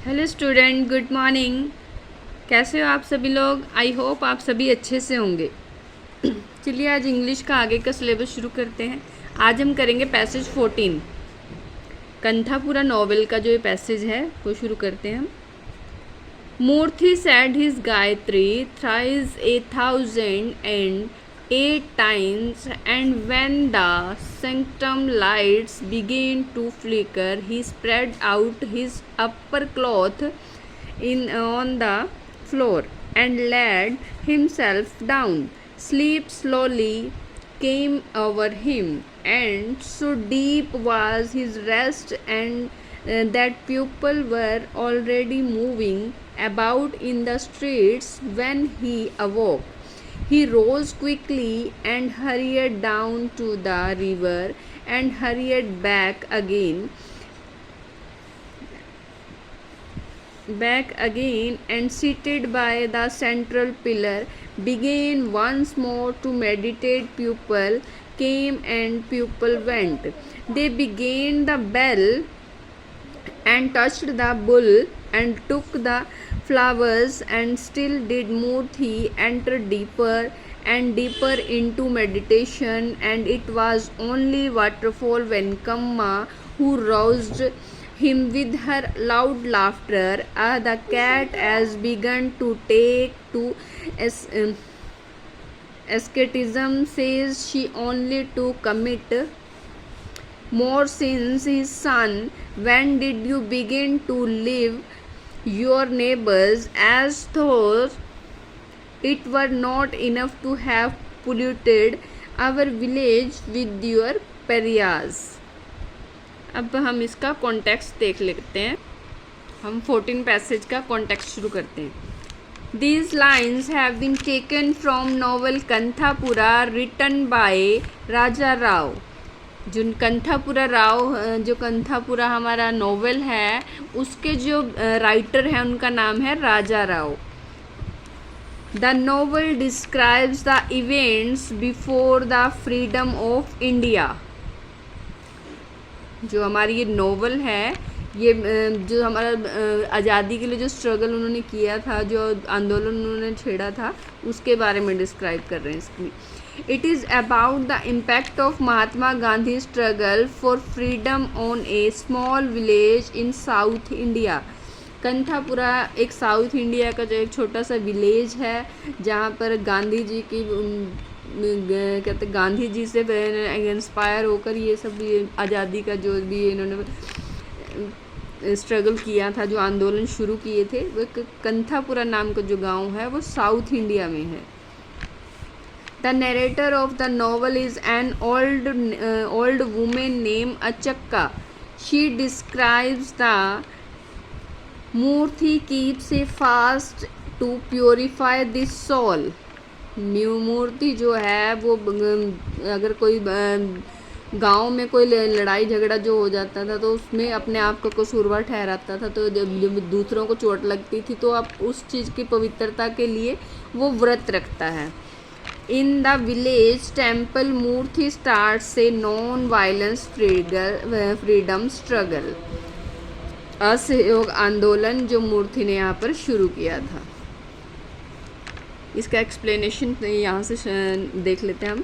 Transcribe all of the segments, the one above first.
Hello student, good morning. कैसे हो आप सभी लोग? आई होप आप सभी अच्छे से होंगे। चलिए आज इंग्लिश का आगे का सिलेबस शुरू करते हैं। आज हम करेंगे पैसेज 14, कंथापुरा नॉवेल का जो ये पैसेज है वो शुरू करते हैं हम। मूर्ति said his Gayatri thrice 1,008 times, and when the sanctum lights began to flicker, he spread out his upper cloth on the floor and laid himself down. Sleep slowly came over him, and so deep was his rest that people were already moving about in the streets when he awoke. He rose quickly and hurried down to the river and hurried back again and seated by the central pillar began once more to meditate. Pupil came and pupil went. They began the bell and touched the bull and took the flowers, and still did Murthy enter deeper and deeper into meditation, and it was only waterfall when Kamma, who roused him with her loud laughter. The cat has begun to take to asceticism, says she, only to commit more sins. His son, when did you begin to live your neighbors as though it were not enough to have polluted our village with your pariahs? अब हम इसका context देख लेते हैं। हम 14 passage का context शुरू करते हैं। These lines have been taken from novel कंथापुरा written by राजा राव। जो कंथापुरा हमारा नोवेल है उसके जो राइटर हैं उनका नाम है Raja Rao. The novel describes the events before the freedom of India. जो हमारी ये नोवेल है, ये जो हमारा आज़ादी के लिए जो स्ट्रगल उन्होंने किया था, जो आंदोलन उन्होंने छेड़ा था, उसके बारे में डिस्क्राइब कर रहे हैं इसमें। It is about the impact of Mahatma Gandhi's struggle for freedom on a small village in South India. कंथापुरा एक साउथ इंडिया का जो एक छोटा सा विलेज है जहाँ पर गांधी जी की कहते गांधी जी से इंस्पायर होकर ये सब ये आज़ादी का जो भी इन्होंने स्ट्रगल किया था, जो आंदोलन शुरू किए थे, वो कंथापुरा नाम का जो गांव है वो साउथ इंडिया में है। The narrator of the novel is an old woman named Achakka. She describes the Murthy keeps a fast to purify the soul. मूर्ति जो है वो अगर कोई गांव में कोई लड़ाई झगड़ा जो हो जाता था तो उसमें अपने आप को कसूरवार ठहराता था, तो जब दूसरों को चोट लगती थी तो आप उस चीज़ की पवित्रता के लिए वो व्रत रखता है। In the village temple, Murthy starts a non-violence freedom struggle. असहयोग आंदोलन जो मूर्ति ने यहाँ पर शुरू किया था। इसका एक्सप्लेनेशन यहाँ से देख लेते हैं हम।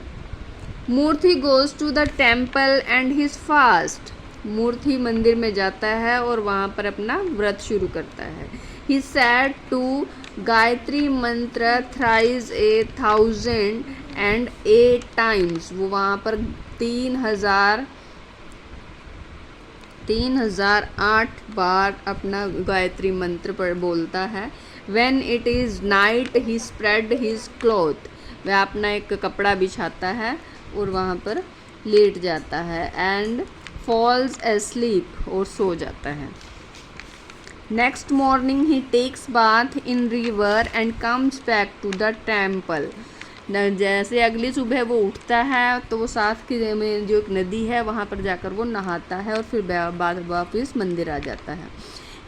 मूर्ति goes to the temple and his fast. मूर्ति मंदिर में जाता है और वहाँ पर अपना व्रत शुरू करता है। He said to गायत्री मंत्र thrice 1,008 times. वो वहाँ पर 3,008 बार अपना गायत्री मंत्र पर बोलता है। When it is night, he spread his cloth. वह अपना एक कपड़ा बिछाता है और वहाँ पर लेट जाता है। And falls asleep, और सो जाता है। Next morning he takes bath in river and comes back to the temple. जैसे अगली सुबह वो उठता है तो वो साथ के में जो एक नदी है वहाँ पर जाकर वो नहाता है और फिर बाद वापस मंदिर आ जाता है।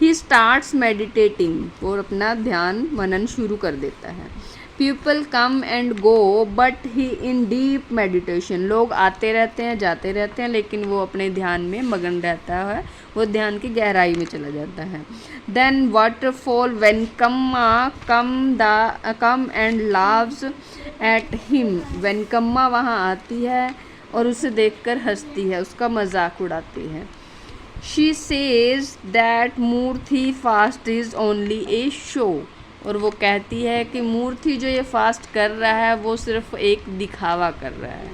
He starts meditating, और अपना ध्यान मनन शुरू कर देता है। People come and go but he in deep meditation, लोग आते रहते हैं जाते रहते हैं लेकिन वो अपने ध्यान में मगन रहता है, वो ध्यान की गहराई में चला जाता है। Then waterfall when come and laughs at him, when Kamma वहाँ आती है और उसे देखकर हंसती है, उसका मजाक उड़ाती है। She says that Moorthy fast is only a show, और वो कहती है कि मूर्ति जो ये फास्ट कर रहा है वो सिर्फ एक दिखावा कर रहा है।